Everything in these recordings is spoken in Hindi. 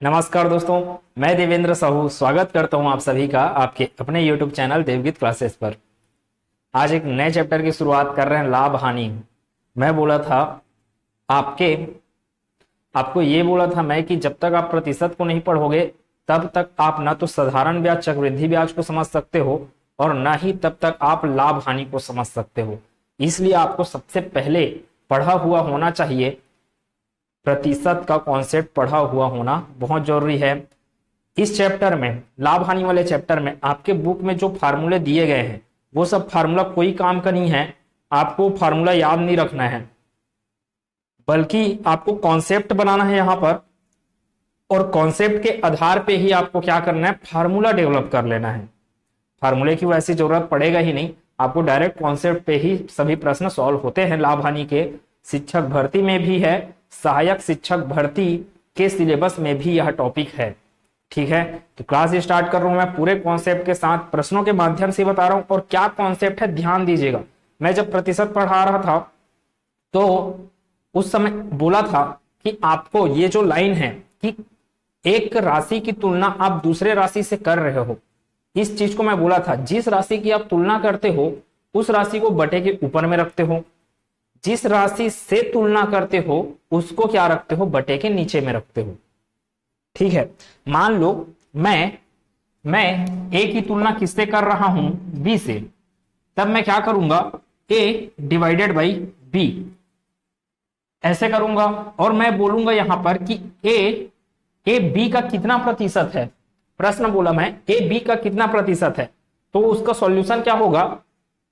नमस्कार दोस्तों, मैं देवेंद्र साहू स्वागत करता हूं आप सभी का आपके अपने YouTube चैनल देवगीत क्लासेस पर। आज एक नए चैप्टर की शुरुआत कर रहे हैं, लाभ हानि। मैं बोला था आपको ये बोला था मैं कि जब तक आप प्रतिशत को नहीं पढ़ोगे तब तक आप ना तो साधारण ब्याज चक्रवृद्धि ब्याज को समझ सकते हो और ना ही तब तक आप लाभ हानि को समझ सकते हो। इसलिए आपको सबसे पहले पढ़ा हुआ होना चाहिए, प्रतिशत का कॉन्सेप्ट पढ़ा हुआ होना बहुत जरूरी है। इस चैप्टर में, लाभ हानि वाले चैप्टर में, आपके बुक में जो फार्मूले दिए गए हैं वो सब फार्मूला कोई काम का नहीं है। आपको फार्मूला याद नहीं रखना है, बल्कि आपको कॉन्सेप्ट बनाना है यहां पर, और कॉन्सेप्ट के आधार पे ही आपको क्या करना है, फार्मूला डेवलप कर लेना है। फार्मूले की वैसी जरूरत पड़ेगा ही नहीं, आपको डायरेक्ट कॉन्सेप्ट पे ही सभी प्रश्न सॉल्व होते हैं। लाभ हानि के शिक्षक भर्ती में भी है, सहायक शिक्षक भर्ती के सिलेबस में भी यह टॉपिक है। ठीक है, तो क्लास स्टार्ट कर रहा हूं मैं पूरे कॉन्सेप्ट के साथ, प्रश्नों के माध्यम से बता रहा हूं। और क्या कॉन्सेप्ट है ध्यान दीजिएगा। मैं जब प्रतिशत पढ़ा रहा था तो उस समय बोला था कि आपको ये जो लाइन है कि एक राशि की तुलना आप दूसरे राशि से कर रहे हो, इस चीज को मैं बोला था। जिस राशि की आप तुलना करते हो उस राशि को बटे के ऊपर में रखते हो, जिस राशि से तुलना करते हो उसको क्या रखते हो, बटे के नीचे में रखते हो। ठीक है, मान लो मैं ए की तुलना किससे कर रहा हूं, बी से, तब मैं क्या करूंगा, ए डिवाइडेड बाई बी ऐसे करूंगा। और मैं बोलूंगा यहां पर कि ए बी का कितना प्रतिशत है। प्रश्न बोला मैं, ए बी का कितना प्रतिशत है, तो उसका सॉल्यूशन क्या होगा,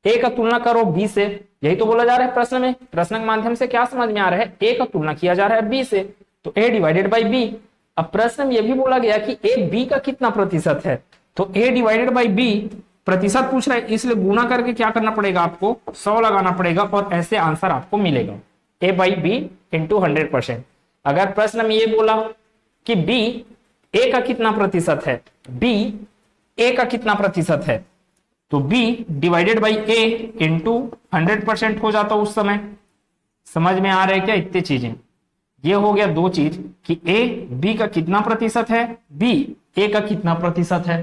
ए का तुलना करो बी से। यही तो बोला जा रहा है प्रश्न में। प्रश्न के माध्यम से क्या समझ में आ रहा है, ए का तुलना किया जा रहा है बी से, तो ए डिवाइडेड बाई बी। अब प्रश्न में यह भी बोला गया कि ए बी का कितना प्रतिशत है, तो ए डिवाइडेड बाई बी प्रतिशत पूछ रहा है, इसलिए गुना करके क्या करना पड़ेगा, आपको 100 लगाना पड़ेगा और ऐसे आंसर आपको मिलेगा, ए बाई बी इंटू 100%। अगर प्रश्न में ये बोला कि बी ए का कितना प्रतिशत है, बी ए का कितना प्रतिशत है, तो b divided by A into 100% हो जाता उस समय। समझ में आ रहा है क्या इतनी चीजें। ये हो गया दो चीज कि a b का कितना प्रतिशत है, b a का कितना प्रतिशत है।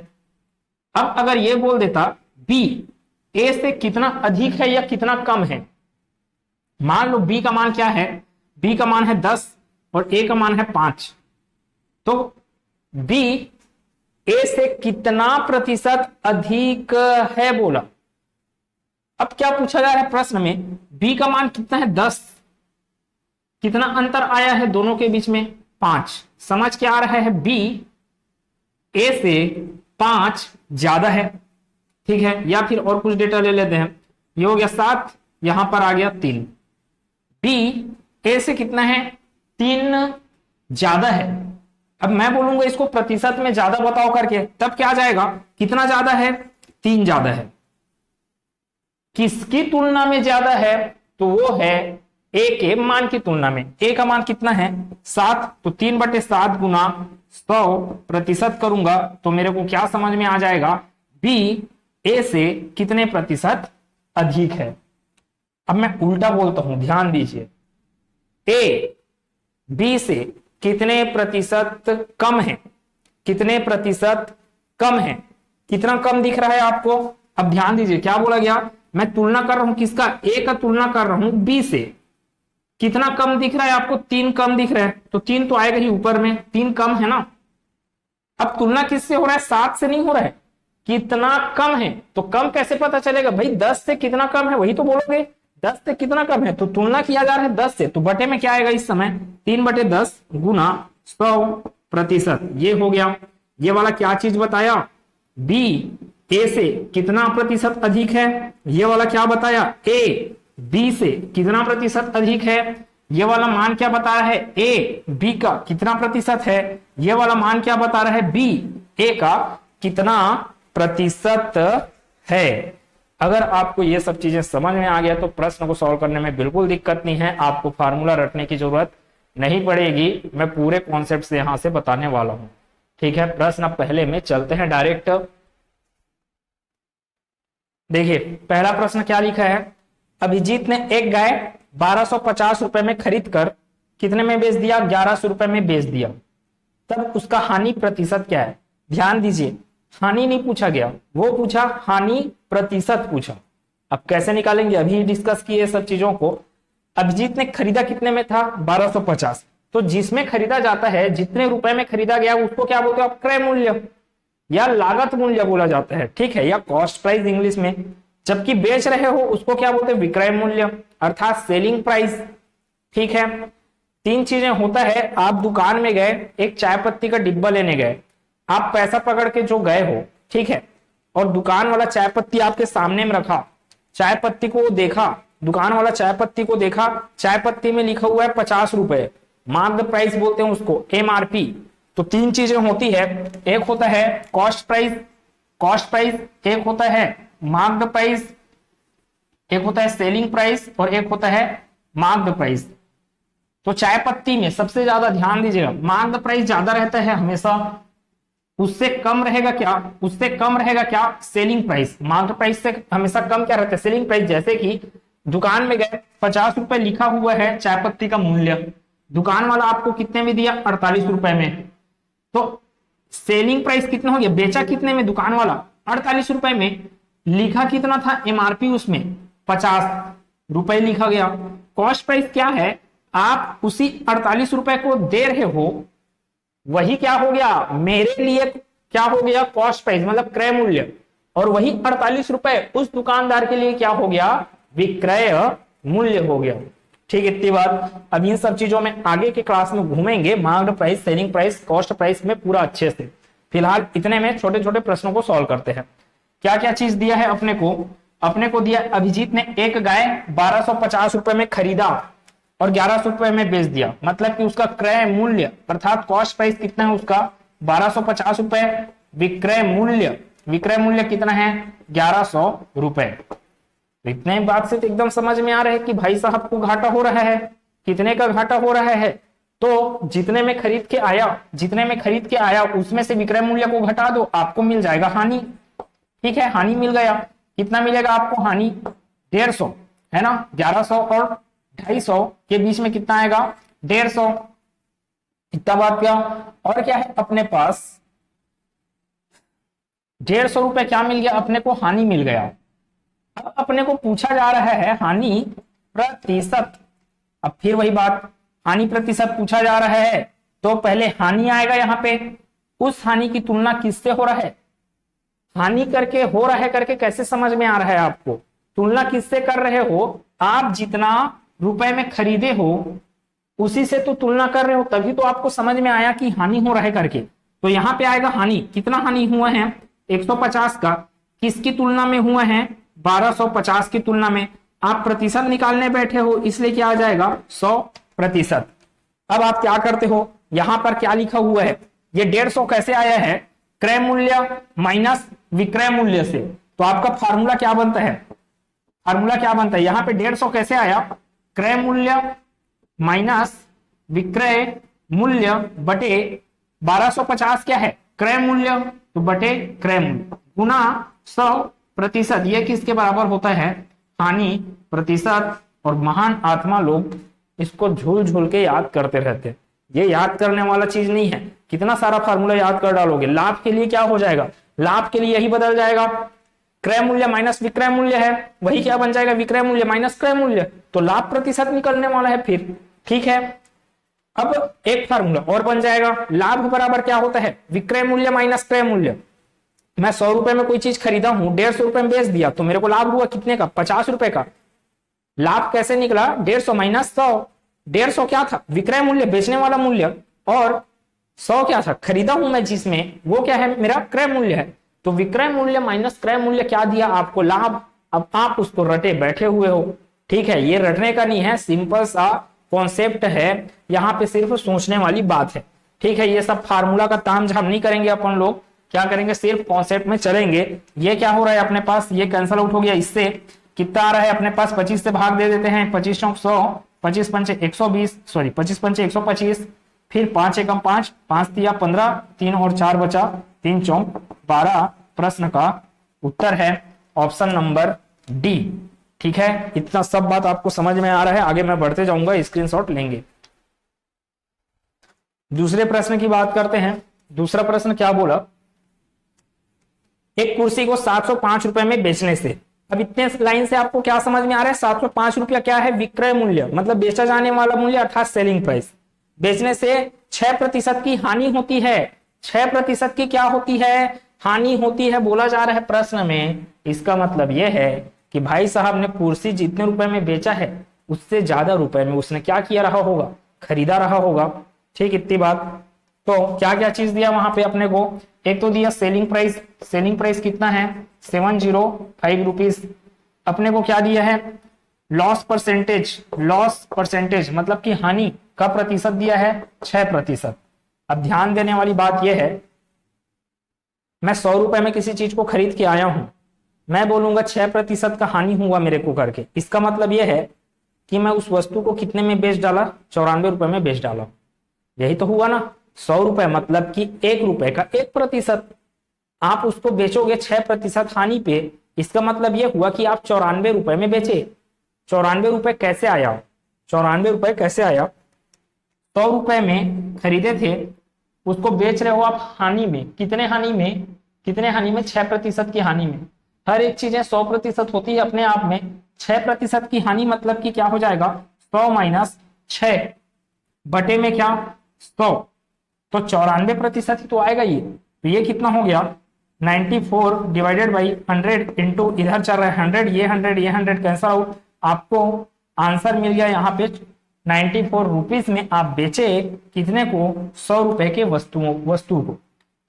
अब अगर ये बोल देता b a से कितना अधिक है या कितना कम है, मान लो b का मान क्या है, b का मान है 10 और a का मान है 5, तो b ए से कितना प्रतिशत अधिक है बोला। अब क्या पूछा जा रहा है प्रश्न में, बी का मान कितना है 10, कितना अंतर आया है दोनों के बीच में, 5। समझ क्या आ रहा है, बी ए से 5 ज्यादा है। ठीक है, या फिर और कुछ डेटा ले लेते हैं। ये हो गया 7, यहां पर आ गया 3। बी ए से कितना है, 3 ज्यादा है। अब मैं बोलूंगा इसको प्रतिशत में ज्यादा बताओ करके, तब क्या आ जाएगा, कितना ज्यादा है, 3 ज्यादा है। किसकी तुलना में ज्यादा है, तो वो है ए के मान की तुलना में। ए का मान कितना है 7, तो 3/7 गुना 100% करूंगा तो मेरे को क्या समझ में आ जाएगा, बी ए से कितने प्रतिशत अधिक है। अब मैं उल्टा बोलता हूं, ध्यान दीजिए, ए बी से कितने प्रतिशत कम है, कितने प्रतिशत कम है, कितना कम दिख रहा है आपको। अब ध्यान दीजिए क्या बोला गया, मैं तुलना कर रहा हूं किसका, ए का तुलना कर रहा हूं बी से, कितना कम दिख रहा है आपको, 3 कम दिख रहा है, तो 3 तो आएगा ही ऊपर में, 3 कम है ना। अब तुलना किससे हो रहा है, 7 से नहीं हो रहा है, कितना कम है। तो कम कैसे पता चलेगा भाई, 10 से कितना कम है वही तो बोलोगे, 10 से कितना कम है, तो तुलना किया जा रहा है 10 से, तो बटे में क्या आएगा इस समय, 3/10 गुना 100%। ये हो गया। ये वाला क्या चीज बताया, बी ए से कितना प्रतिशत अधिक है, ये वाला क्या बताया, ए बी से कितना प्रतिशत अधिक है। ये वाला मान क्या बता रहा है, ए बी का कितना प्रतिशत है, ये वाला मान क्या बता रहा है, बी ए का कितना प्रतिशत है। अगर आपको ये सब चीजें समझ में आ गया तो प्रश्न को सॉल्व करने में बिल्कुल दिक्कत नहीं है, आपको फार्मूला रटने की जरूरत नहीं पड़ेगी। मैं पूरे कॉन्सेप्ट से यहां से बताने वाला हूं। ठीक है, प्रश्न पहले में चलते हैं डायरेक्ट। देखिए पहला प्रश्न क्या लिखा है, अभिजीत ने एक गाय 1250 रुपए में खरीद कर कितने में बेच दिया, 1100 रुपए में बेच दिया। तब उसका हानि प्रतिशत क्या है। ध्यान दीजिए, हानि नहीं पूछा गया, वो पूछा हानि प्रतिशत पूछा। अब कैसे निकालेंगे, अभी डिस्कस किए सब चीजों को। अभिजीत ने खरीदा कितने में था, 1250। तो जिसमें खरीदा जाता है, जितने रुपए में खरीदा गया उसको क्या बोलते हो आप, क्रय मूल्य या लागत मूल्य बोला जाता है, ठीक है, या कॉस्ट प्राइस इंग्लिश में। जबकि बेच रहे हो उसको क्या बोलते हैं, विक्रय मूल्य अर्थात सेलिंग प्राइस, ठीक है। तीन चीजें होता है, आप दुकान में गए, एक चाय पत्ती का डिब्बा लेने गए, आप पैसा पकड़ के जो गए हो, ठीक है, और दुकान वाला चाय पत्ती आपके सामने में रखा, चाय पत्ती को देखा, दुकान वाला चाय पत्ती को देखा, चाय पत्ती में लिखा हुआ है 50 रुपए, मार्क्ड प्राइस बोलते हैं उसको, MRP। तो तीन चीजें होती है, एक होता है कॉस्ट प्राइस, एक होता है मार्क्ड प्राइस, एक होता है सेलिंग प्राइस और एक होता है मार्क्ड प्राइस। तो चाय पत्ती में सबसे ज्यादा ध्यान दीजिएगा, मार्क्ड प्राइस ज्यादा रहता है हमेशा, उससे कम रहेगा क्या, सेलिंग प्राइस। मार्केट प्राइस से हमेशा कम क्या रहता है, सेलिंग प्राइस। जैसे कि दुकान में गए, 50 रुपए लिखा हुआ है चाय पत्ती का मूल्य, दुकान वाला आपको कितने में दिया, 48 रुपए में। तो सेलिंग प्राइस कितना हो गया, बेचा कितने में दुकान वाला, 48 रुपए में, लिखा कितना था MRP उसमें 50 रुपए लिखा गया। कॉस्ट प्राइस क्या है, आप उसी 48 रुपए को दे रहे हो, वही क्या हो गया मेरे लिए, क्या हो गया कॉस्ट प्राइस मतलब क्रय मूल्य, और वही 48 रुपए उस दुकानदार के लिए क्या हो गया, विक्रय मूल्य हो गया। ठीक, इतनी बात। अब इन सब चीजों में आगे के क्लास में घूमेंगे, marked price, selling price, cost price में पूरा अच्छे से। फिलहाल इतने में छोटे छोटे प्रश्नों को सॉल्व करते हैं। क्या क्या चीज दिया है अपने को दिया, अभिजीत ने एक गाय 1250 रुपए में खरीदा और 1100 रुपए में बेच दिया, मतलब कि उसका क्रय मूल्य अर्थात कॉस्ट प्राइस कितना है उसका, 1250 रुपए। विक्रय मूल्य कितना है, 1100 रुपए। इतने बात से तो एकदम समझ में आ रहा है कि भाई साहब को घाटा हो रहा है। कितने का घाटा हो रहा है, तो जितने में खरीद के आया उसमें से विक्रय मूल्य को घटा दो, आपको मिल जाएगा हानि। ठीक है, हानि मिल गया। कितना मिलेगा आपको हानि, 150, है ना, 1100 और 250 के बीच में कितना आएगा, 150। इतना बात क्या, और क्या है अपने पास, 150 रुपए क्या मिल गया अपने को, हानि मिल गया। अब अपने को पूछा जा रहा है हानि प्रतिशत। अब फिर वही बात, हानि प्रतिशत पूछा जा रहा है, तो पहले हानि आएगा यहाँ पे, उस हानि की तुलना किससे हो रहा है, हानि करके हो रहा है करके कैसे समझ में आ रहा है आपको, तुलना किससे कर रहे हो, आप जितना रुपए में खरीदे हो उसी से तो तुलना कर रहे हो, तभी तो आपको समझ में आया कि हानि हो रहा है करके। तो यहाँ पे आएगा हानि, कितना हानि हुआ है, 150 का, किसकी तुलना में हुआ है, 1250 की तुलना में। आप प्रतिशत निकालने बैठे हो इसलिए क्या आ जाएगा, 100%। अब आप क्या करते हो, यहां पर क्या लिखा हुआ है, ये 150 कैसे आया है, क्रय मूल्य माइनस विक्रय मूल्य से। तो आपका फार्मूला क्या बनता है, यहां पे 150 कैसे आया, क्रय मूल्य माइनस विक्रय मूल्य बटे 1250 क्या है, क्रय मूल्य, तो बटे क्रय मूल्य गुना 100%। ये किसके बराबर होता है, हानि प्रतिशत। और महान आत्मा लोग इसको झूल झूल के याद करते रहते हैं। ये याद करने वाला चीज नहीं है, कितना सारा फार्मूला याद कर डालोगे। लाभ के लिए क्या हो जाएगा, लाभ के लिए यही बदल जाएगा, क्रय मूल्य माइनस विक्रय मूल्य है, वही क्या बन जाएगा, विक्रय मूल्य माइनस क्रय मूल्य, तो लाभ प्रतिशत निकलने वाला है फिर। ठीक है, अब एक फार्मूला और बन जाएगा, लाभ बराबर क्या होता है, विक्रय मूल्य माइनस क्रय मूल्य। मैं 100 रुपए में कोई चीज खरीदा हूं, 150 रुपए में बेच दिया, तो मेरे को लाभ हुआ कितने का, 50 रुपए का। लाभ कैसे निकला, 150 माइनस 100। 150 क्या था, विक्रय मूल्य बेचने वाला मूल्य, और 100 क्या था, खरीदा हूं मैं जिसमें, वो क्या है, मेरा क्रय मूल्य है। तो विक्रय मूल्य माइनस क्रय मूल्य क्या दिया आपको, लाभ। अब आप उसको रटे बैठे हुए हो। ठीक है, ये रटने का नहीं है, सिंपल सा कॉन्सेप्ट है, यहाँ पे सिर्फ सोचने वाली बात है। ठीक है, ये सब फार्मूला का तामझाम नहीं करेंगे अपन लोग, क्या करेंगे, सिर्फ कॉन्सेप्ट में चलेंगे। ये क्या हो रहा है अपने पास, ये कैंसल आउट हो गया, इससे कितना आ रहा है अपने पास, 25 से भाग दे देते हैं, 25 चौक 100, 25 पंचे 120, सॉरी 25 पंचे 125, फिर 5 एकम 5, 5 तिया 15, 3 और 4 बचा, 3 चौक 12। प्रश्न का उत्तर है ऑप्शन नंबर डी। ठीक है, इतना सब बात आपको समझ में आ रहा है, आगे मैं बढ़ते जाऊंगा, स्क्रीनशॉट लेंगे। दूसरे प्रश्न की बात करते हैं। दूसरा प्रश्न क्या बोला, एक कुर्सी को 705 रुपए में बेचने से। अब इतने लाइन से आपको क्या समझ में आ रहा है, 705 रुपया क्या है, विक्रय मूल्य, मतलब बेचा जाने वाला मूल्य अर्थात सेलिंग प्राइस। बेचने से 6% की हानि होती है। 6% की क्या होती है, हानि होती है बोला जा रहा है प्रश्न में। इसका मतलब यह है कि भाई साहब ने कुर्सी जितने रुपए में बेचा है उससे ज्यादा रुपए में उसने क्या किया रहा होगा, खरीदा रहा होगा। ठीक, इतनी बात। तो क्या क्या चीज दिया वहां पे अपने को, एक तो दिया सेलिंग प्राइस। सेलिंग प्राइस कितना है, 705 रुपीज। अपने को क्या दिया है, लॉस परसेंटेज। लॉस परसेंटेज मतलब कि हानि का प्रतिशत दिया है 6%। अब ध्यान देने वाली बात यह है, मैं 100 रुपए में किसी चीज को खरीद के आया हूं, मैं बोलूंगा 6% का हानि हुआ मेरे को करके। इसका मतलब यह है कि मैं उस वस्तु को कितने में बेच डाला, 94 रुपए में बेच डाला। यही तो हुआ ना, 100 रुपए मतलब कि 1 रुपए का 1%। आप उसको बेचोगे 6% हानि पे, इसका मतलब यह हुआ कि आप 94 रुपए में बेचे। 94 रुपए कैसे आया, 94 रुपए कैसे आया, 100 रुपए में खरीदे थे, उसको बेच रहे हो आप हानि में। कितने हानि में, कितने हानि में, 6% की हानि में। हर एक चीजें 100% होती है अपने आप में, 6% की हानि मतलब कि क्या हो जाएगा, 100 माइनस 6 बटे में क्या, 100, तो 94% ही तो आएगा ये। तो ये कितना हो गया, 94 डिवाइडेड बाई 100 इंटू, इधर चल रहा है 100, ये 100 ये 100 कैंसल आउट, आपको आंसर मिल गया यहाँ पे 94 रुपीज में आप बेचे कितने को, 100 रुपए के वस्तु को।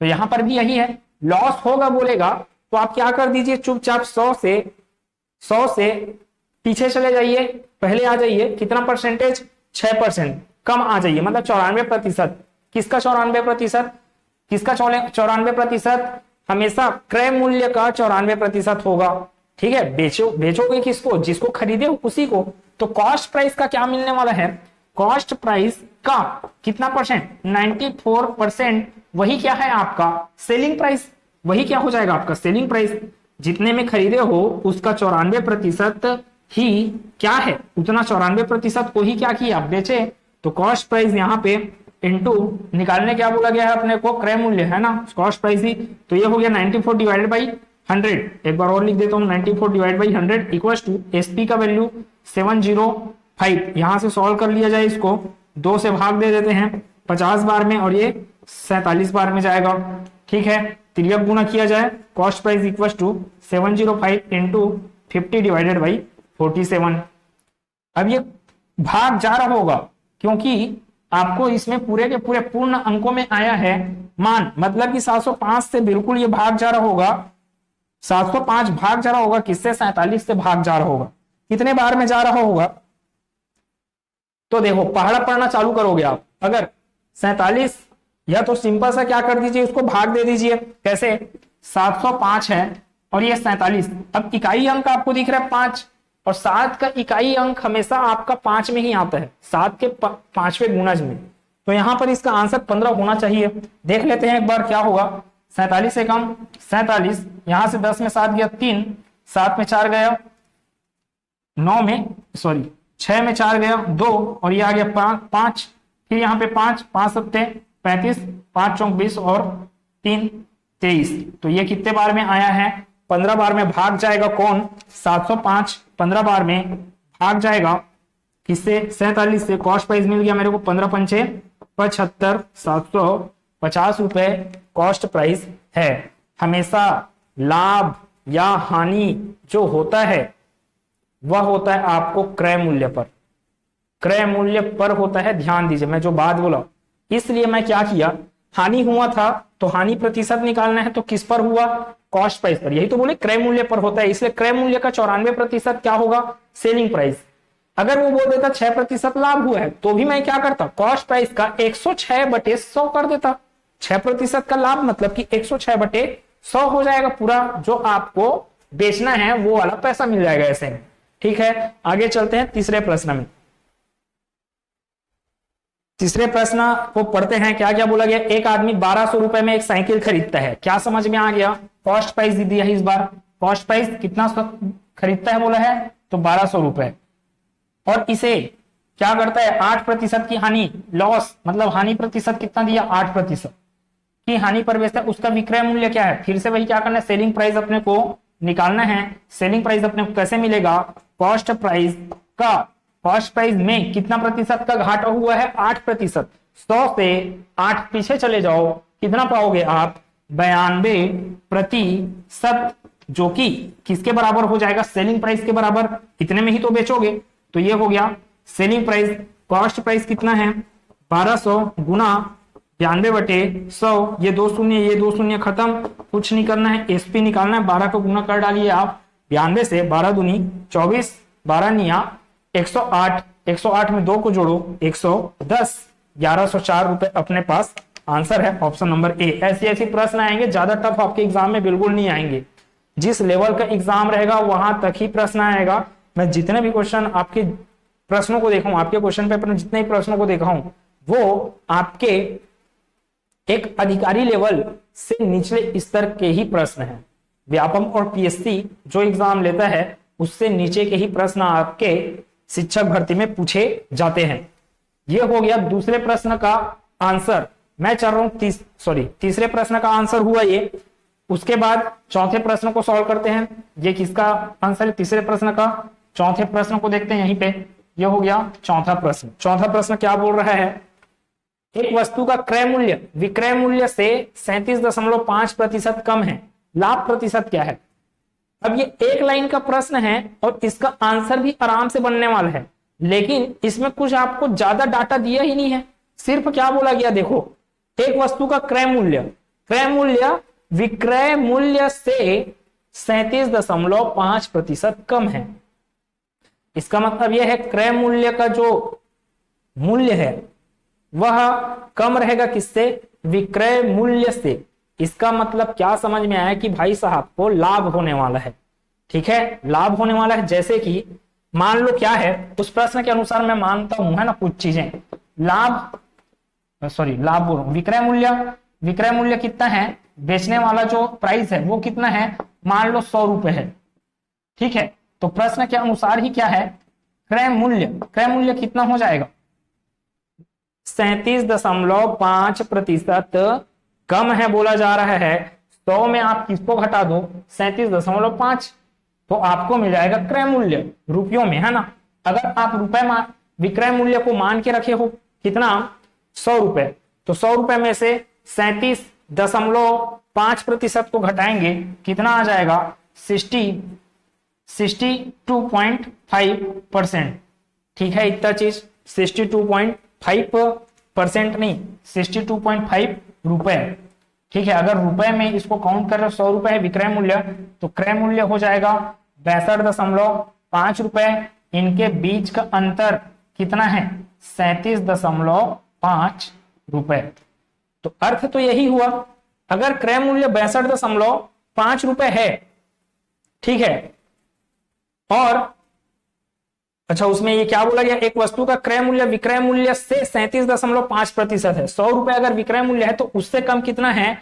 तो यहां पर भी यही है, लॉस होगा बोलेगा तो आप क्या कर दीजिए, चुपचाप 100 से पीछे चले जाइए, पहले आ जाइए, कितना परसेंटेज, 6%, कम आ जाइए, मतलब 94%। किसका 94%, किसका 94%, हमेशा क्रय मूल्य का 94% होगा। ठीक है, बेचोगे किसको, जिसको खरीदे उसी को। तो कॉस्ट प्राइस का क्या मिलने वाला है, कॉस्ट प्राइस का कितना परसेंट, 94%, वही क्या है आपका सेलिंग प्राइस। वही क्या हो जाएगा आपका सेलिंग प्राइस, जितने में खरीदे हो उसका 94% ही क्या है, उतना 94% को ही क्या किया, आप बेचे। तो कॉस्ट प्राइस यहाँ पे इंटू निकालने क्या बोला गया है अपने को, क्रय मूल्य है ना, कॉस्ट प्राइस ही। तो ये हो गया 94 डिवाइडेड बाई 100, एक बार और लिख देता हूँ, 94 divide by 100 equal to SP का वैल्यू 705। यहां से सॉल्व कर लिया जाए, इसको 2 से भाग दे देते हैं 50 बार में, और ये 47 बार में जाएगा। ठीक है, तिर्यक गुना किया जाए, cost price equal to 705 into 50 divided by 47। अब ये भाग जा रहा होगा क्योंकि आपको इसमें पूरे के पूरे पूर्ण अंकों में आया है मान, मतलब कि 705 से बिल्कुल ये भाग जा रहा होगा, 705 भाग जा रहा होगा किससे, 47 से भाग जा रहा होगा। कितने बार में जा रहा होगा, तो देखो पहाड़ा पढ़ना चालू करोगे आप, अगर 47, या तो सिंपल सा क्या कर दीजिए, उसको भाग दे दीजिए। कैसे, 705 है और ये 47, अब इकाई अंक आपको दिख रहा है 5, और 7 का इकाई अंक हमेशा आपका 5 में ही आता है, 7 के 5वें गुणज में। तो यहां पर इसका आंसर 15 होना चाहिए। देख लेते हैं एक बार क्या होगा, 47 से कम 47, यहां से 10 में 7 गया 3, 7 में 4 गया 9 में, सॉरी 6 में 4 गया 2, और ये आ गया 5, फिर यहाँ पे 5 5 सत्ते 35, 5 चौक 20 और 3 23। तो ये कितने बार में आया है, 15 बार में भाग जाएगा कौन, 705 15 बार में भाग जाएगा किससे, 47 से। कॉस्ट प्राइस मिल गया मेरे को 15 पंचे 75, 750 रुपए कॉस्ट प्राइस है। हमेशा लाभ या हानि जो होता है वह होता है आपको क्रय मूल्य पर, क्रय मूल्य पर होता है। ध्यान दीजिए मैं जो बात बोला, इसलिए मैं क्या किया, हानि हुआ था तो हानि प्रतिशत निकालना है, तो किस पर हुआ, कॉस्ट प्राइस पर। यही तो बोले क्रय मूल्य पर होता है, इसलिए क्रय मूल्य का 94% क्या होगा, सेलिंग प्राइस। अगर वो बोल देता 6% लाभ हुआ है तो भी मैं क्या करता, कॉस्ट प्राइस का 106/100 कर देता। 6% का लाभ मतलब कि 106/100 हो जाएगा, पूरा जो आपको बेचना है वो वाला पैसा मिल जाएगा ऐसे में। ठीक है, आगे चलते हैं तीसरे प्रश्न में। तीसरे प्रश्न को पढ़ते हैं, क्या क्या बोला गया। एक आदमी 1200 रुपए में एक साइकिल खरीदता है, क्या समझ में आ गया, कॉस्ट प्राइस दी दिया है इस बार। कॉस्ट प्राइस कितना खरीदता है बोला है, तो 1200 रुपए, और इसे क्या करता है 8% की हानि, लॉस मतलब हानि प्रतिशत कितना दिया 8% की हानि पर बेचता है, उसका विक्रय मूल्य क्या है, फिर से वही क्या करना है सेलिंग प्राइस अपने को निकालना है। सेलिंग प्राइस अपने को कैसे मिलेगा, कॉस्ट प्राइस में कितना प्रतिशत का घाटा हुआ है 8%। 100 से 8 पीछे चले जाओ, कितना पाओगे आप 92%, जो कि किसके बराबर हो जाएगा सेलिंग प्राइस के बराबर, इतने में ही तो बेचोगे। तो ये हो गया सेलिंग प्राइस, कॉस्ट प्राइस कितना है 1200 गुना 92/100, ये 2 शून्य खत्म, कुछ नहीं करना है, एसपी निकालना है, 12 को गुना कर डालिए आप 92 से, 12 दूनी 24, 12 निया 108, 108 में 2 को जोड़ो 110, 1104 रुपए अपने पास आंसर है ऑप्शन नंबर ए। ऐसे प्रश्न आएंगे, ज्यादा टफ आपके एग्जाम में बिल्कुल नहीं आएंगे, जिस लेवल का एग्जाम रहेगा वहां तक ही प्रश्न आएगा। मैं जितने भी क्वेश्चन आपके प्रश्नों को देखा हूं, आपके क्वेश्चन पेपर में जितने भी प्रश्नों को देखा हूं, वो आपके एक अधिकारी लेवल से निचले स्तर के ही प्रश्न हैं। व्यापम और पीएससी जो एग्जाम लेता है उससे नीचे के ही प्रश्न आपके शिक्षक भर्ती में पूछे जाते हैं। यह हो गया दूसरे प्रश्न का आंसर। मैं चल रहा हूं तीसरे प्रश्न का आंसर हुआ ये। उसके बाद चौथे प्रश्न को सॉल्व करते हैं। ये किसका आंसर है तीसरे प्रश्न का, चौथे प्रश्न को देखते हैं यहीं पे। यह हो गया चौथा प्रश्न। चौथा प्रश्न क्या बोल रहा है, एक वस्तु का क्रय मूल्य विक्रय मूल्य से 37.5% कम है, लाभ प्रतिशत क्या है। अब ये एक लाइन का प्रश्न है और इसका आंसर भी आराम से बनने वाला है, लेकिन इसमें कुछ आपको ज्यादा डाटा दिया ही नहीं है। सिर्फ क्या बोला गया, देखो एक वस्तु का क्रय मूल्य विक्रय मूल्य से 37.5% कम है। इसका मतलब यह है क्रय मूल्य का जो मूल्य है वह कम रहेगा किससे, विक्रय मूल्य से। इसका मतलब क्या समझ में आया कि भाई साहब को लाभ होने वाला है। ठीक है, लाभ होने वाला है। जैसे कि मान लो क्या है, उस प्रश्न के अनुसार मैं मानता हूं है ना कुछ चीजें, विक्रय मूल्य कितना है, बेचने वाला जो प्राइस है वो कितना है, मान लो 100 रुपए है। ठीक है, तो प्रश्न के अनुसार ही क्या है, क्रय मूल्य कितना हो जाएगा 37.5% कम है बोला जा रहा है। 100 में आप किसको घटा दो 37.5, तो आपको मिल जाएगा क्रय मूल्य रुपयों में, है ना। अगर आप विक्रय मूल्य को मान के रखे हो कितना 100 रुपए, तो 100 रुपए में से 37.5% को घटाएंगे, कितना आ जाएगा 62.5%। ठीक है, इतना चीज 62.5% नहीं 62.5 रुपए। ठीक है, अगर रुपए में इसको काउंट कर रहे 100 रुपए है विक्रय मूल्य, तो क्रय मूल्य हो जाएगा 62.5 रुपए। इनके बीच का अंतर कितना है 37.5 रुपए। तो अर्थ तो यही हुआ, अगर क्रय मूल्य 62.5 रुपए है, ठीक है, और अच्छा उसमें ये क्या बोला गया, एक वस्तु का क्रय मूल्य विक्रय मूल्य से 37.5% है। 100 रुपए अगर विक्रय मूल्य है तो उससे कम कितना है,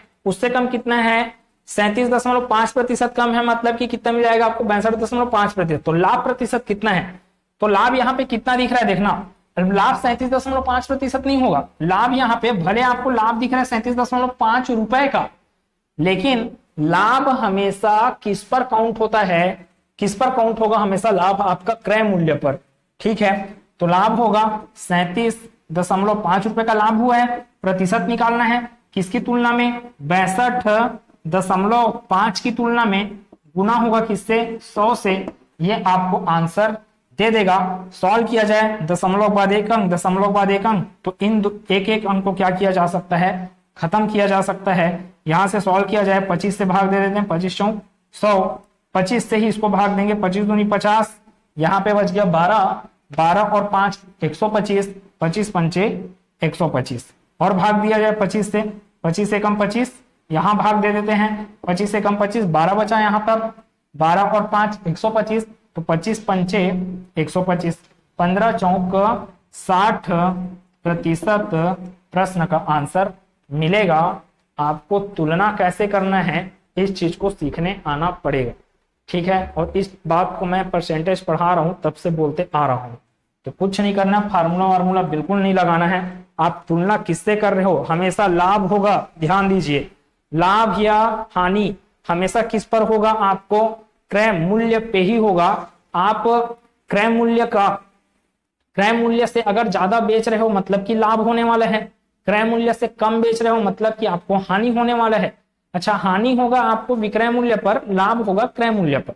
37.5% कम है, मतलब कि कितना मिल जाएगा आपको 62.5%। तो लाभ प्रतिशत कितना है, तो लाभ यहाँ पे कितना दिख रहा है, देखना लाभ 37.5% नहीं होगा। लाभ यहाँ पे भले आपको लाभ दिख रहा है 37.5 रुपए का, लेकिन लाभ हमेशा किस पर काउंट होता है, किस पर काउंट होगा हमेशा, लाभ आपका क्रय मूल्य पर। ठीक है, तो लाभ होगा 37.5 रुपए का लाभ हुआ है, प्रतिशत निकालना है किसकी तुलना में 62.5 की तुलना में, गुना होगा किससे 100 से, ये आपको आंसर दे देगा। सॉल्व किया जाए दशमलव बाद एक अंक, तो इन एक एक अंक को क्या किया जा सकता है, खत्म किया जा सकता है। यहां से सॉल्व किया जाए 25 से भाग दे देते हैं, 25 चौक 100, 25 से ही इसको भाग देंगे, 25 दूनी 50, यहाँ पे बच गया 12 और 5 125, 25 पंचे 125, और भाग दिया जाए 25 से, 25 से कम 25, यहाँ भाग दे देते हैं 25 से कम 25, 12 बचा यहाँ पर, 12 और 5 125, तो 25 पंचे 125, 15 चौक 60% प्रश्न का आंसर मिलेगा। आपको तुलना कैसे करना है इस चीज को सीखने आना पड़ेगा। ठीक है, और इस बात को मैं परसेंटेज पढ़ा रहा हूं तब से बोलते आ रहा हूं। तो कुछ नहीं करना, फार्मूला वार्मूला बिल्कुल नहीं लगाना है। आप तुलना किससे कर रहे हो, हमेशा लाभ होगा, ध्यान दीजिए, लाभ या हानि हमेशा किस पर होगा, आपको क्रय मूल्य पे ही होगा। आप क्रय मूल्य से अगर ज्यादा बेच रहे हो मतलब कि लाभ होने वाला है, क्रय मूल्य से कम बेच रहे हो मतलब कि आपको हानि होने वाला है। अच्छा, हानि होगा आपको विक्रय मूल्य पर, लाभ होगा क्रय मूल्य पर।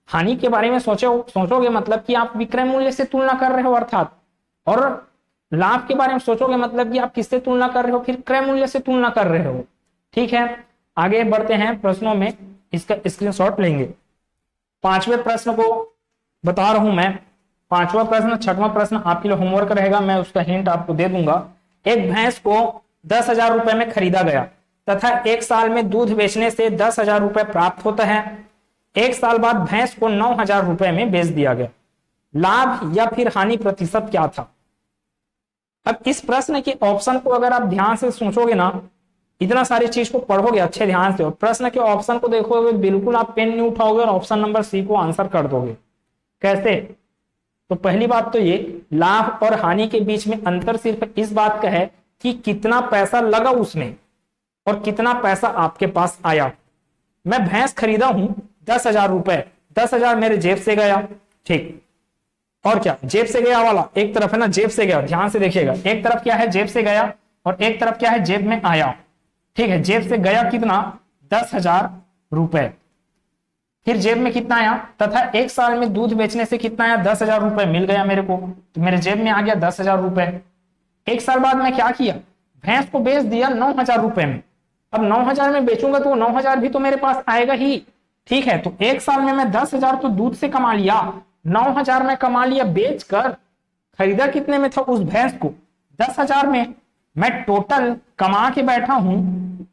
हानि के बारे में सोचोगे मतलब कि आप विक्रय मूल्य से तुलना कर रहे हो अर्थात, और लाभ के बारे में सोचोगे मतलब कि आप किससे तुलना कर रहे हो, फिर क्रय मूल्य से तुलना कर रहे हो। ठीक है, आगे बढ़ते हैं प्रश्नों में, इसका स्क्रीनशॉट लेंगे। पांचवें प्रश्न को बता रहा हूं मैं, पांचवा प्रश्न, छठवां प्रश्न आपके लिए होमवर्क रहेगा, मैं उसका हिंट आपको दे दूंगा। एक भैंस को 10,000 रुपए में खरीदा गया तथा एक साल में दूध बेचने से 10,000 रुपए प्राप्त होता है। एक साल बाद भैंस को 9,000 रुपए में बेच दिया गया, लाभ या फिर हानि प्रतिशत क्या था। अब इस प्रश्न के ऑप्शन को अगर आप ध्यान से सोचोगे ना, इतना सारी चीज को पढ़ोगे अच्छे ध्यान से और प्रश्न के ऑप्शन को देखोगे, बिल्कुल आप पेन नहीं उठाओगे और ऑप्शन नंबर सी को आंसर कर दोगे। कैसे? तो पहली बात तो ये, लाभ और हानि के बीच में अंतर सिर्फ इस बात का है कि कितना पैसा लगा उसमें और कितना पैसा आपके पास आया। मैं भैंस खरीदा हूं 10,000 रुपए, 10,000 मेरे जेब से गया, ठीक, और क्या जेब से गया वाला एक तरफ है ना, जेब से गया, ध्यान से देखिएगा, एक तरफ क्या है जेब से गया और एक तरफ क्या है जेब में आया। ठीक है, जेब से गया कितना, 10,000 रुपए, फिर जेब में कितना आया, तथा एक साल में दूध बेचने से कितना आया, 10,000 रुपए मिल गया मेरे को, तो मेरे जेब में आ गया 10,000 रुपए। एक साल बाद मैं क्या किया, भैंस को बेच दिया 9,000 रुपए में। अब 9,000 में बेचूंगा तो 9,000 भी तो मेरे पास आएगा ही। ठीक है, तो एक साल में मैं 10,000 तो दूध से कमा लिया, 9,000 में कमा लिया बेचकर। खरीदा कितने में था उस भैंस को, 10,000 में। मैं टोटल कमा के बैठा हूं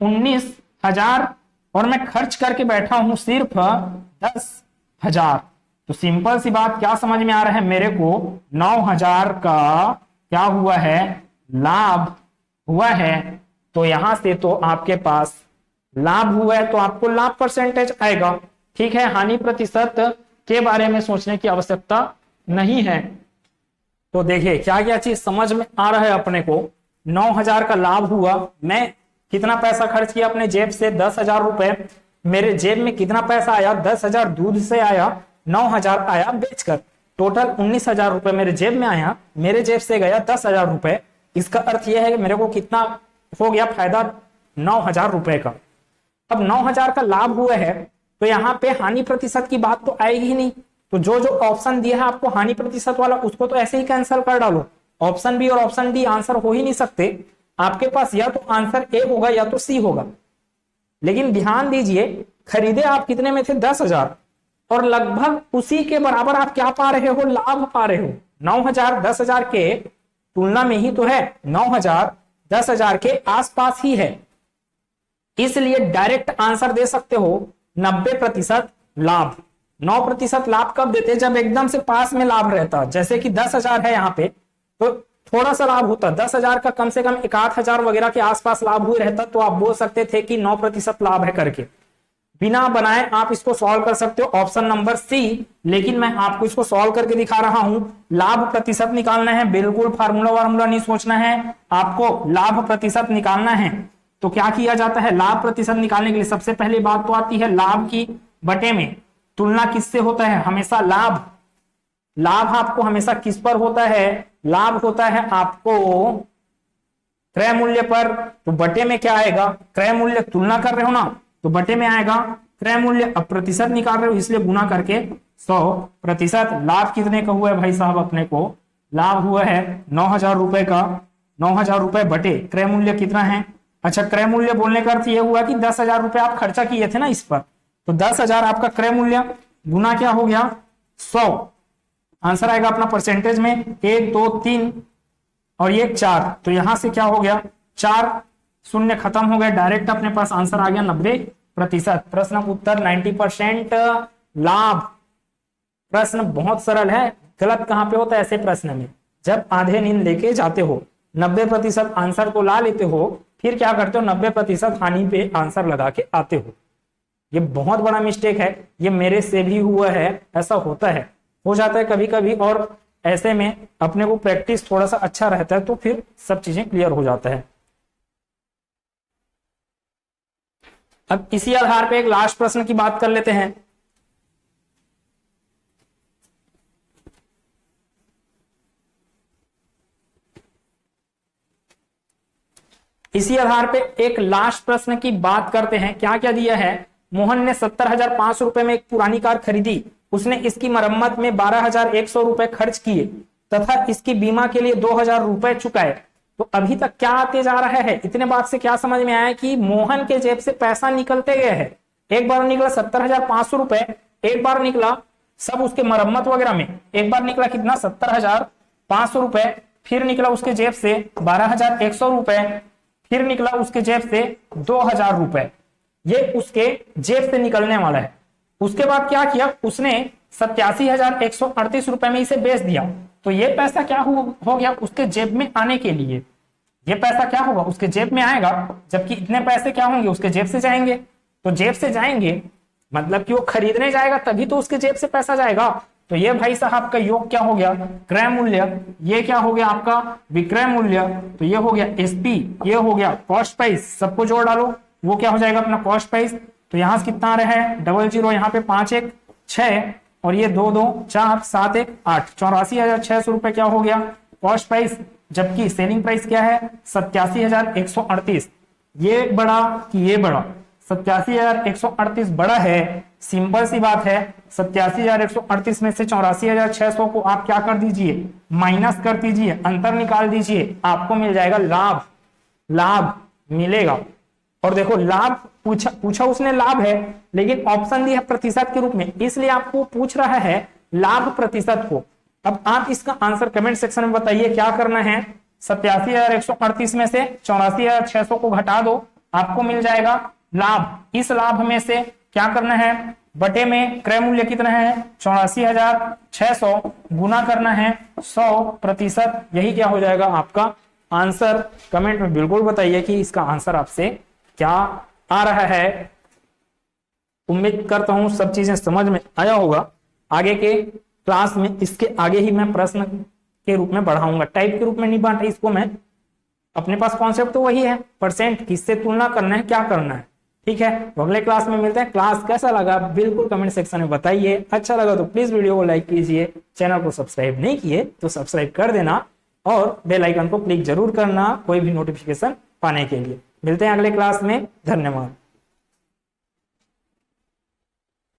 19,000 और मैं खर्च करके बैठा हूं सिर्फ 10,000। तो सिंपल सी बात क्या समझ में आ रहा है मेरे को, 9,000 का क्या हुआ है, लाभ हुआ है। तो यहां से तो आपके पास लाभ हुआ है तो आपको लाभ परसेंटेज आएगा। ठीक है, हानि प्रतिशत के बारे में सोचने की आवश्यकता नहीं है। तो देखिए क्या क्या चीज समझ में आ रहा है अपने को। 9,000 का लाभ हुआ, मैं कितना पैसा खर्च किया अपने जेब से, 10,000 रुपए, मेरे जेब में कितना पैसा आया, 10,000 दूध से आया, 9,000 आया बेचकर, टोटल 19,000 रुपए मेरे जेब में आया, मेरे जेब से गया 10,000 रुपए। इसका अर्थ यह है कि मेरे को कितना हो गया फायदा, 9,000 रुपए का। अब 9,000 का लाभ हुआ है तो यहाँ पे हानि प्रतिशत की बात तो आएगी ही नहीं, तो जो जो ऑप्शन दिया है आपको हानि प्रतिशत वाला उसको तो ऐसे ही कैंसिल कर डालो। ऑप्शन बी और ऑप्शन डी आंसर हो ही नहीं सकते, आपके पास या तो आंसर ए होगा या तो सी होगा। लेकिन ध्यान दीजिए, खरीदे आप कितने में थे, 10,000, और लगभग उसी के बराबर आप क्या पा रहे हो, लाभ पा रहे हो। 9,000 10,000 के तुलना में ही तो है, 9,000 10,000 के आसपास ही है, इसलिए डायरेक्ट आंसर दे सकते हो 90% लाभ। 9% लाभ कब देते, जब एकदम से पास में लाभ रहता, जैसे कि 10,000 है यहाँ पे तो थोड़ा सा लाभ होता, 10,000 का कम से कम 1,000 वगैरह के आसपास लाभ हुए रहता, तो आप बोल सकते थे कि 9% लाभ है करके। बिना बनाए आप इसको सॉल्व कर सकते हो, ऑप्शन नंबर सी। लेकिन मैं आपको इसको सॉल्व करके दिखा रहा हूं। लाभ प्रतिशत निकालना है, बिल्कुल फार्मूला वार्मूला नहीं सोचना है, आपको लाभ प्रतिशत निकालना है। तो क्या किया जाता है, लाभ प्रतिशत निकालने के लिए सबसे पहली बात तो आती है लाभ की बटे में तुलना किससे होता है, हमेशा लाभ आपको हमेशा किस पर होता है, लाभ होता है आपको क्रय मूल्य पर। तो बटे में क्या आएगा, क्रय मूल्य तुलना कर रहे हो ना तो बटे में आएगा क्रय मूल्य। अब प्रतिशत निकाल रहे हो इसलिए गुना करके 100%। लाभ कितने का हुआ है भाई साहब, अपने को लाभ हुआ है 9,000 रुपए का, 9,000 रुपए बटे क्रय मूल्य कितना है। अच्छा, क्रय मूल्य बोलने का अर्थ यह हुआ कि 10,000 रुपए आप खर्चा किए थे ना इस पर, तो 10,000 आपका क्रय मूल्य गुना क्या हो गया 100। आंसर आएगा अपना परसेंटेज में 1 2 3 और ये 4, तो यहां से क्या हो गया 4 शून्य खत्म हो गए, डायरेक्ट अपने पास आंसर आ गया 90%। प्रश्न उत्तर 90% लाभ। प्रश्न बहुत सरल है, गलत कहां पे होता है ऐसे प्रश्न में, जब आधे नींद लेके जाते हो 90% आंसर को ला लेते हो, फिर क्या करते हो 90% हानि पे आंसर लगा के आते हो। ये बहुत बड़ा मिस्टेक है, ये मेरे से भी हुआ है, ऐसा होता है, हो जाता है कभी कभी। और ऐसे में अपने को प्रैक्टिस थोड़ा सा अच्छा रहता है, तो फिर सब चीजें क्लियर हो जाता है। अब इसी आधार पे एक लास्ट प्रश्न की बात कर लेते हैं। इसी आधार पे एक लास्ट प्रश्न की बात करते हैं। क्या क्या दिया है? मोहन ने 70,500 रुपए में एक पुरानी कार खरीदी। उसने इसकी मरम्मत में 12,100 रुपए खर्च किए तथा इसकी बीमा के लिए 2,000 रुपए चुकाए। तो अभी तक क्या आते जा रहा है? इतने बात से क्या समझ में आया कि मोहन के जेब से पैसा निकलते गए हैं। एक बार निकला 70,500 रुपए, एक बार निकला सब उसके मरम्मत वगैरह में, एक बार निकला कितना 70,500 रुपए, फिर निकला उसके जेब से 12,100 रुपए, फिर निकला उसके जेब से 2,000 रुपए। ये उसके जेब से निकलने वाला है। उसके बाद क्या किया उसने? 87,138 रुपए में इसे बेच दिया। तो ये पैसा क्या हो गया उसके जेब में आने के लिए? ये पैसा क्या होगा? उसके जेब में आएगा, जबकि इतने पैसे क्या होंगे? उसके जेब से जाएंगे। तो जेब से जाएंगे मतलब कि वो खरीदने जाएगा तभी तो उसके जेब से पैसा जाएगा। तो ये भाई साहब का योग क्या हो गया? क्रय मूल्य। ये क्या हो गया आपका? विक्रय मूल्य। तो ये हो गया एसपी, ये हो गया कॉस्ट प्राइस। सबको जोड़ डालो, वो क्या हो जाएगा अपना कॉस्ट प्राइस। तो यहां से कितना आ रहा है? 00, यहाँ पे 5 1 6 और ये 2 2 4 7 1 8, 84,600 रुपए क्या हो गया कॉस्ट प्राइस। जबकि सेलिंग प्राइस क्या है? 87,138। ये बड़ा कि ये बड़ा? 87,138 बड़ा है। सिंपल सी बात है, 87,138 में से 84,600 को आप क्या कर दीजिए? माइनस कर दीजिए, अंतर निकाल दीजिए, आपको मिल जाएगा लाभ। लाभ मिलेगा। और देखो लाभ पूछा उसने लाभ है, लेकिन ऑप्शन दिया प्रतिशत के रूप में, इसलिए आपको पूछ रहा है लाभ प्रतिशत को। अब आप इसका आंसर कमेंट सेक्शन में बताइए क्या करना है। 87,138 में से 84,600 को घटा दो, आपको मिल जाएगा लाभ। इस लाभ में से क्या करना है? बटे में क्रय मूल्य कितना है? 84,600 गुना करना है 100%। यही क्या हो जाएगा आपका आंसर। कमेंट में बिल्कुल बताइए कि इसका आंसर आपसे क्या आ रहा है। उम्मीद करता हूं सब चीजें समझ में आया होगा। आगे के क्लास में इसके आगे ही मैं प्रश्न के रूप में बढ़ाऊंगा, टाइप के रूप में नहीं बांटा इसको मैं। अपने पास कॉन्सेप्ट तो वही है, परसेंट किससे तुलना करना है, क्या करना है। ठीक है, तो अगले क्लास में मिलते हैं। क्लास कैसा लगा बिल्कुल कमेंट सेक्शन में बताइए। अच्छा लगा तो प्लीज वीडियो को लाइक कीजिए, चैनल को सब्सक्राइब नहीं किए तो सब्सक्राइब कर देना और बेल आइकन को क्लिक जरूर करना कोई भी नोटिफिकेशन पाने के लिए। मिलते हैं अगले क्लास में। धन्यवाद।